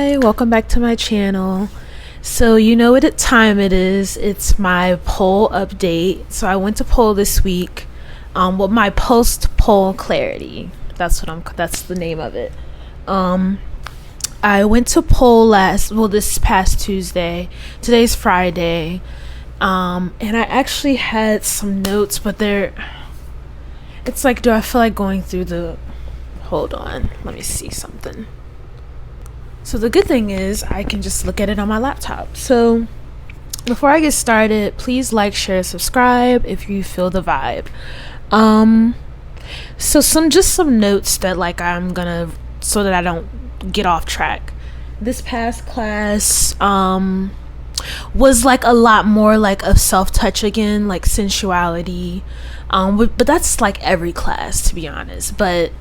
Hi, welcome back to my channel. So you know what time it is. It's my poll update. So I went to poll this week with my post poll clarity. That's the name of it. I went to poll this past Tuesday. Today's Friday. And I actually had some notes, but it's like, do I feel like going through hold on, let me see something. So the good thing is I can just look at it on my laptop. So before I get started, please like, share, subscribe if you feel the vibe. So some notes that I'm gonna, so that I don't get off track. This past class was a lot more of self-touch again, sensuality. But that's every class, to be honest. But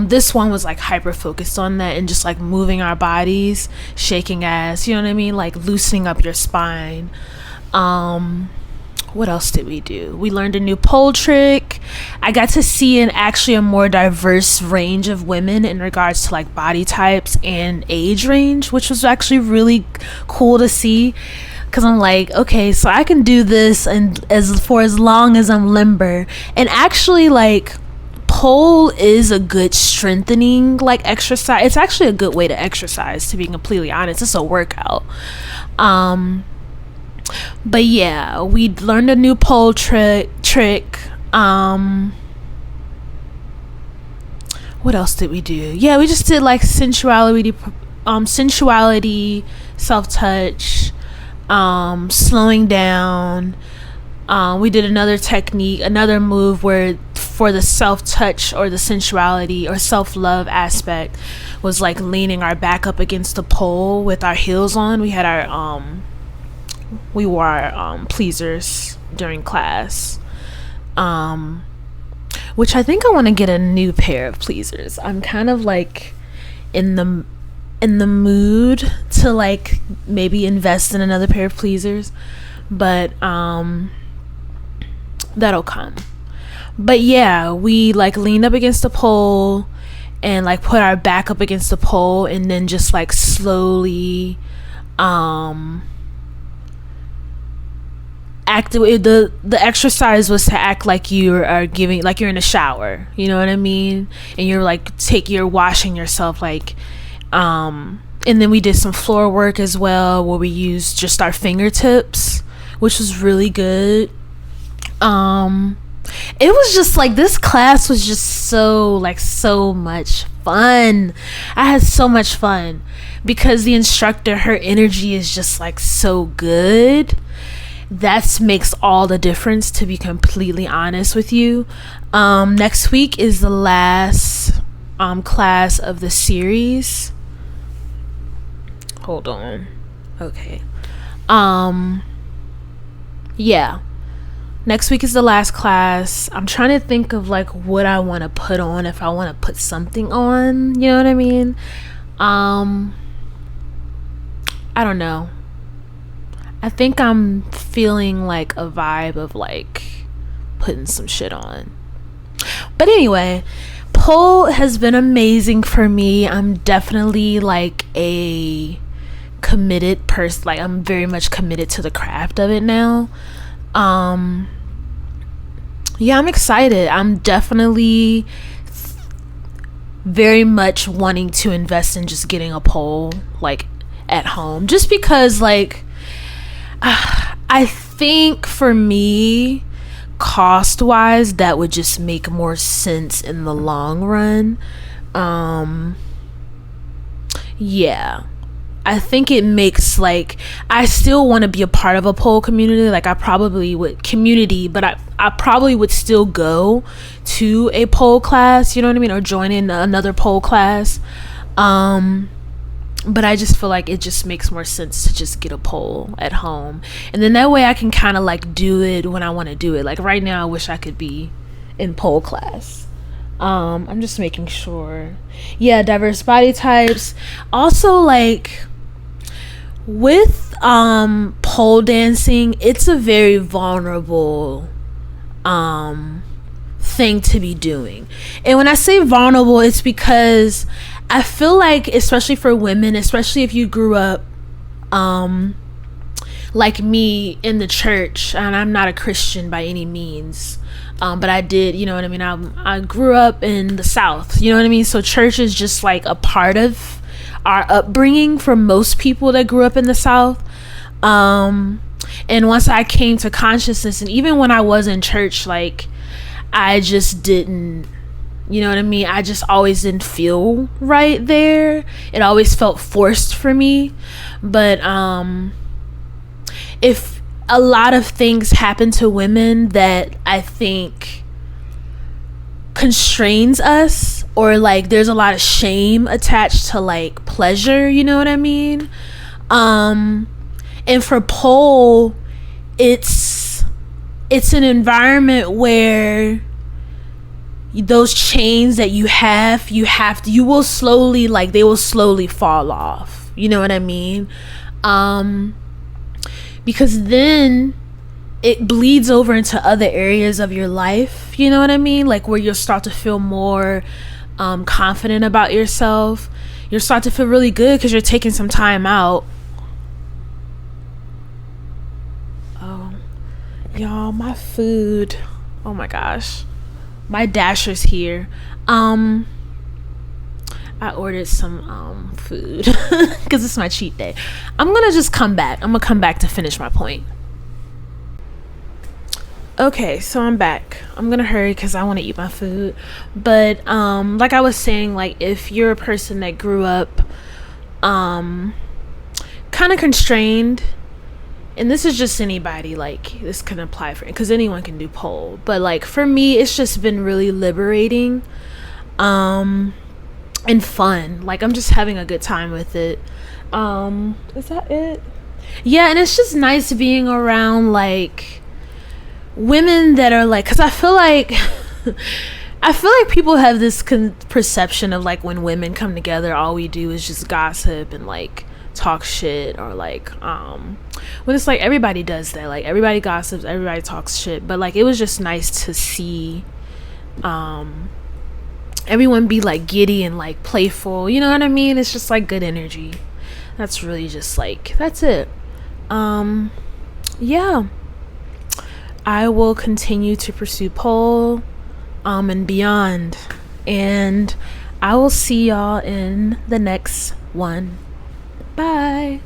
this one was hyper focused on that, and just moving our bodies, shaking ass, you know what I mean, loosening up your spine. What else did we do? We learned a new pole trick. I got to see a more diverse range of women in regards to body types and age range, which was actually really cool to see, because I'm okay, so I can do this and as long as I'm limber. And actually pole is a good strengthening exercise. It's actually a good way to exercise, to be completely honest. It's a workout. But yeah, we learned a new pole trick. What else did we do? Yeah, we just did sensuality, self-touch, slowing down. We did another technique, another move where for the self-touch or the sensuality or self-love aspect was leaning our back up against the pole with our heels on. We had we wore our pleasers during class, which I think I want to get a new pair of pleasers. I'm kind of in the mood to maybe invest in another pair of pleasers, but that'll come. But yeah, we leaned up against the pole and put our back up against the pole, and then just slowly activate. The exercise was to act like you are giving, you're in a shower, you know what I mean, and you're washing yourself, and then we did some floor work as well, where we used just our fingertips, which was really good. It was just this class was just so much fun. I had so much fun because the instructor, her energy is just so good. That makes all the difference, to be completely honest with you. Next week is the last class of the series. Hold on. Okay. Yeah. Next week is the last class. I'm trying to think of what I want to put on, if I want to put something on, you know what I mean? I don't know. I think I'm feeling a vibe of putting some shit on. But anyway, pole has been amazing for me. I'm definitely a committed person. I'm very much committed to the craft of it now. Yeah, I'm excited. I'm definitely very much wanting to invest in just getting a pole at home, just because I think for me, cost wise, that would just make more sense in the long run. Yeah, I think it makes I still want to be a part of a pole community. I probably would but I probably would still go to a pole class, you know what I mean, or join in another pole class. But I just feel it just makes more sense to just get a pole at home, and then that way I can kind of do it when I want to do it. Right now, I wish I could be in pole class. I'm just making sure. Yeah, diverse body types. Also, with pole dancing, it's a very vulnerable thing to be doing. And when I say vulnerable, it's because I feel like, especially for women, especially if you grew up like me in the church, and I'm not a Christian by any means, but I did, you know what I mean, I grew up in the South, you know what I mean, so church is just like a part of our upbringing for most people that grew up in the South. And once I came to consciousness, and even when I was in church, like, I just didn't, you know what I mean, I just always didn't feel right there. It always felt forced for me. But if a lot of things happen to women that I think constrains us, or like there's a lot of shame attached to like pleasure, you know what I mean, and for pole, it's an environment where those chains that you will slowly, like, they will slowly fall off, you know what I mean, because then it bleeds over into other areas of your life, you know what I mean, like where you'll start to feel more confident about yourself. You'll start to feel really good because you're taking some time out. Oh, y'all, my food, oh my gosh, my Dasher's here. I ordered some food because it's my cheat day. I'm gonna come back to finish my point. Okay, so I'm back. I'm gonna hurry because I want to eat my food. But like I was saying, like, if you're a person that grew up kind of constrained, and this is just anybody, like, this can apply for, because anyone can do pole, but like for me, it's just been really liberating and fun. Like, I'm just having a good time with it. Is that it? Yeah, and it's just nice being around like women that are like, because I feel like people have this perception of like when women come together, all we do is just gossip and like talk shit, or like when it's like everybody does that, like everybody gossips, everybody talks shit, but like it was just nice to see everyone be like giddy and like playful, you know what I mean? It's just like good energy. That's really just like, that's it. Yeah, I will continue to pursue pole and beyond, and I will see y'all in the next one. Bye.